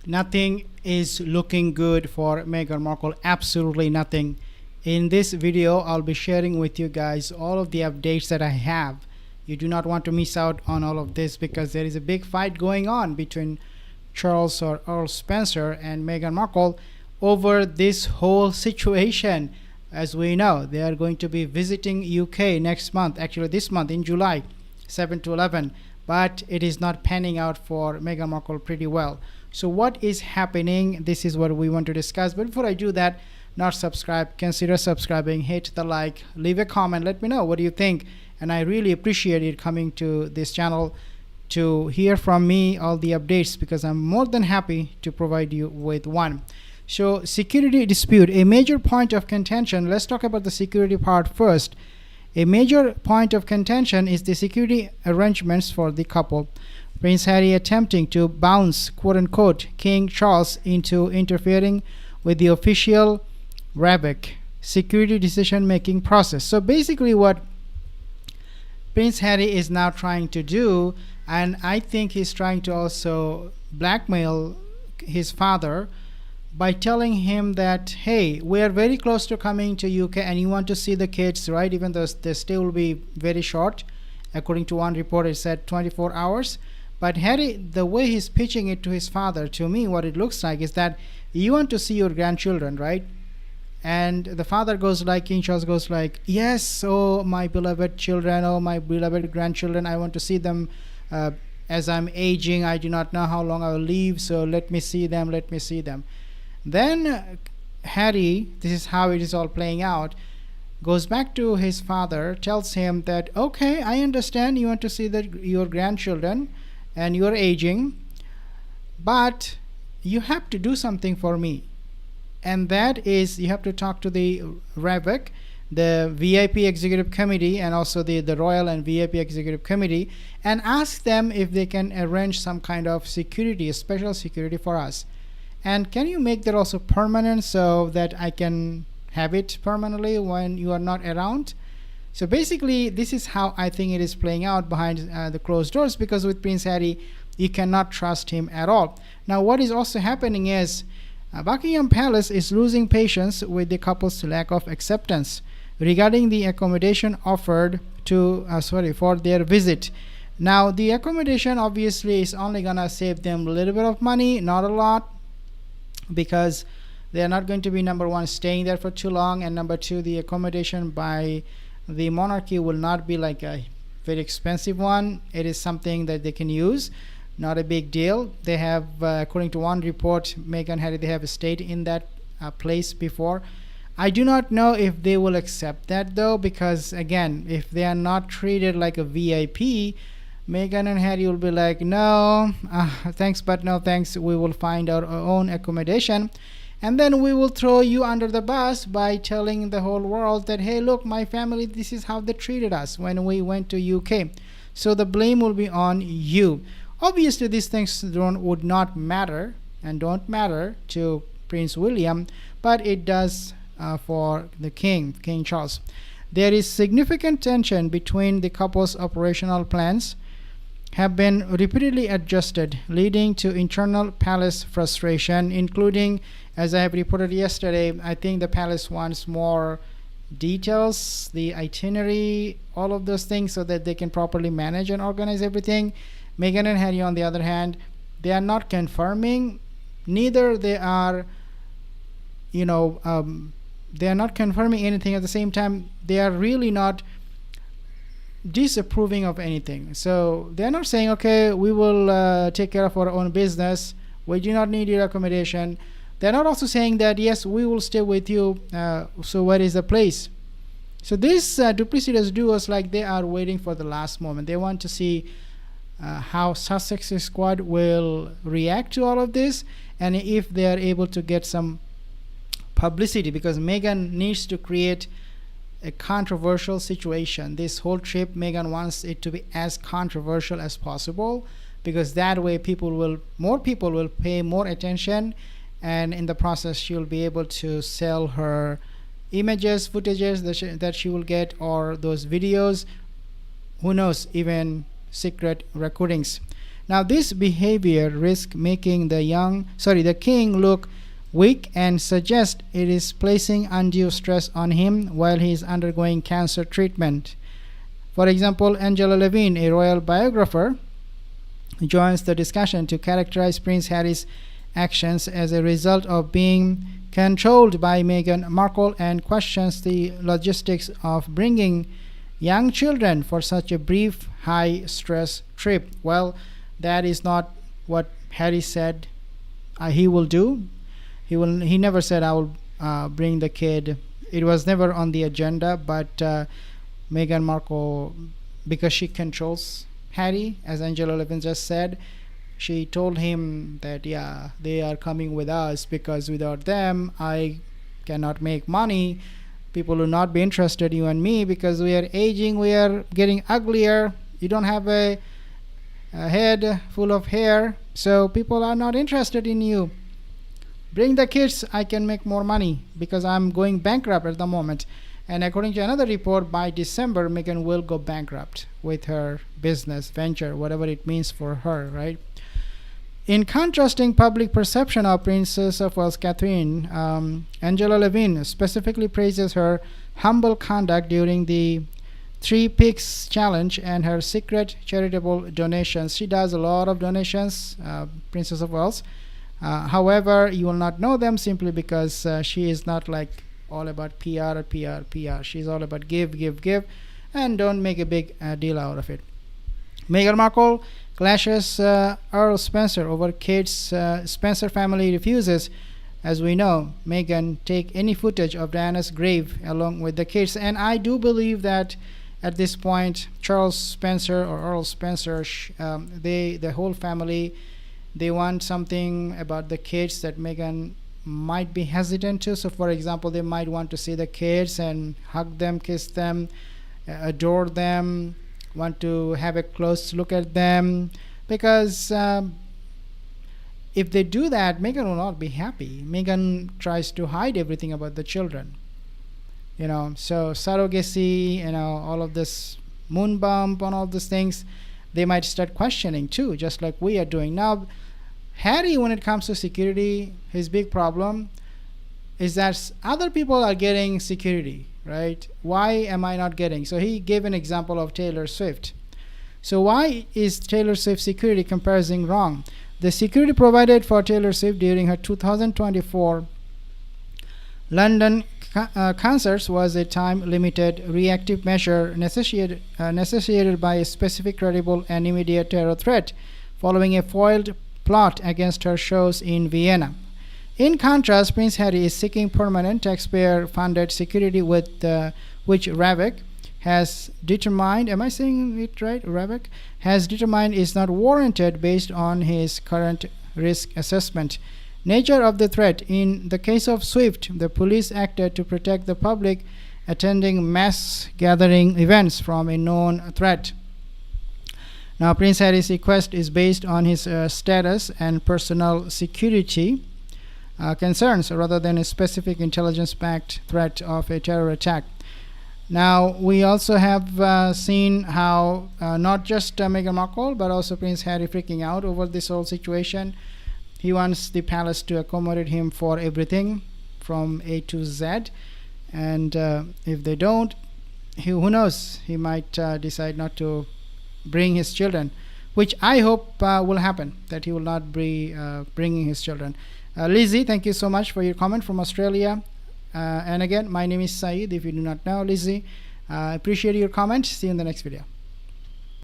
Nothing is looking good for Meghan Markle. Absolutely nothing. In this video, I'll be sharing with you guys all of the updates that I have. You do not want to miss out on all of this because there is a big fight going on between Charles or Earl Spencer and Meghan Markle over this whole situation. As we know, they are going to be visiting UK next month, actually this month in July 7 to 11, but it is not panning out for Meghan Markle pretty well. So what is happening? This is what we want to discuss. But before I do that, not subscribe, consider subscribing, hit the like, leave a comment, let me know what do you think. And I really appreciate it coming to this channel to hear from me all the updates, because I'm more than happy to provide you with one. So security dispute, a major point of contention. Let's talk about the security part first. A major point of contention is the security arrangements for the couple. Prince Harry attempting to bounce, quote-unquote, King Charles into interfering with the official RABEC security decision-making process. So basically what Prince Harry is now trying to do, and I think he's trying to also blackmail his father by telling him that, hey, we are very close to coming to UK and you want to see the kids, right? Even though the stay will be very short. According to one report, it said 24 hours. But Harry, the way he's pitching it to his father, to me, what it looks like is that you want to see your grandchildren, right? And the father goes like, King Charles goes like, yes, oh, my beloved children, oh, my beloved grandchildren, I want to see them as I'm aging. I do not know how long I will live, so let me see them, let me see them. Then Harry, this is how it is all playing out, goes back to his father, tells him that, okay, I understand you want to see your grandchildren and you're aging, but you have to do something for me. And that is, you have to talk to the RABEC, the VIP Executive Committee, and also the Royal and VIP Executive Committee, and ask them if they can arrange some kind of security, a special security for us. And can you make that also permanent so that I can have it permanently when you are not around? So basically, this is how I think it is playing out behind the closed doors, because with Prince Harry, you cannot trust him at all. Now, what is also happening is Buckingham Palace is losing patience with the couple's lack of acceptance regarding the accommodation offered to for their visit. Now, the accommodation obviously is only gonna save them a little bit of money, not a lot, because they are not going to be, number one, staying there for too long, and number two, the accommodation by the monarchy will not be like a very expensive one. It is something that they can use, not a big deal. They have, according to one report, Meghan and Harry, they have stayed in that place before. I do not know if they will accept that though, because again, if they are not treated like a VIP, Meghan and Harry will be like, no, thanks, but no thanks. We will find our own accommodation. And then we will throw you under the bus by telling the whole world that, hey, look, my family, this is how they treated us when we went to UK. So the blame will be on you. Obviously, these things would not matter and don't matter to Prince William, but it does for the King Charles. There is significant tension between the couple's operational plans have been repeatedly adjusted, leading to internal palace frustration, including, as I have reported yesterday, I think the palace wants more details, the itinerary, all of those things, so that they can properly manage and organize everything. Meghan and Harry, on the other hand, they are not confirming, neither they are, they are not confirming anything. At the same time, they are really not disapproving of anything. So they're not saying, okay, we will take care of our own business, we do not need your accommodation. They're not also saying that, yes, we will stay with you, so where is the place? So this duplicitous duos, like, they are waiting for the last moment. They want to see how Sussex squad will react to all of this, and if they are able to get some publicity, because Meghan needs to create a controversial situation. This whole trip, Meghan wants it to be as controversial as possible, because that way more people will pay more attention, and in the process she'll be able to sell her images, footages that she will get, or those videos, who knows, even secret recordings. Now, this behavior risks making the king look weak and suggest it is placing undue stress on him while he is undergoing cancer treatment. For example, Angela Levin, a royal biographer, joins the discussion to characterize Prince Harry's actions as a result of being controlled by Meghan Markle and questions the logistics of bringing young children for such a brief, high-stress trip. Well, that is not what Harry said he will do. He never said, I will bring the kid. It was never on the agenda, but Meghan Markle, because she controls Harry, as Angela Levin just said, she told him that, yeah, they are coming with us because without them, I cannot make money. People will not be interested, you and me, because we are aging, we are getting uglier. You don't have a head full of hair, so people are not interested in you. Bring the kids, I can make more money because I'm going bankrupt at the moment. And according to another report, by December, Meghan will go bankrupt with her business venture, whatever it means for her, right? In contrasting public perception of Princess of Wales Catherine, Angela Levin specifically praises her humble conduct during the Three Peaks Challenge and her secret charitable donations. She does a lot of donations, Princess of Wales. However, you will not know them simply because she is not like all about PR. She's all about give, and don't make a big deal out of it. Meghan Markle clashes Earl Spencer over kids. Spencer family refuses, as we know, Meghan take any footage of Diana's grave along with the kids. And I do believe that at this point, Charles Spencer or Earl Spencer, the whole family, they want something about the kids that Meghan might be hesitant to. So for example, they might want to see the kids and hug them, kiss them, adore them, want to have a close look at them, because if they do that, Meghan will not be happy. Meghan tries to hide everything about the children, so surrogacy, all of this moon bump and all these things, they might start questioning too, just like we are doing now. Harry, when it comes to security, his big problem is that other people are getting security, right? Why am I not getting? So he gave an example of Taylor Swift. So why is Taylor Swift security comparison wrong? The security provided for Taylor Swift during her 2024 London concerts was a time-limited reactive measure necessitated by a specific, credible, and immediate terror threat following a foiled plot against her shows in Vienna. In contrast, Prince Harry is seeking permanent taxpayer-funded security with which Ravik has determined, am I saying it right? Ravik has determined is not warranted based on his current risk assessment. Nature of the threat. In the case of Swift, the police acted to protect the public attending mass gathering events from a known threat. Now, Prince Harry's request is based on his status and personal security concerns rather than a specific intelligence-backed threat of a terror attack. Now, we also have seen how not just Meghan Markle, but also Prince Harry freaking out over this whole situation. He wants the palace to accommodate him for everything from A to Z. And if they don't, who knows, he might decide not to bring his children, which I hope will happen, that he will not be bringing his children. Lizzie, thank you so much for your comment from Australia. And again, my name is Saeed, if you do not know Lizzie. I appreciate your comment. See you in the next video.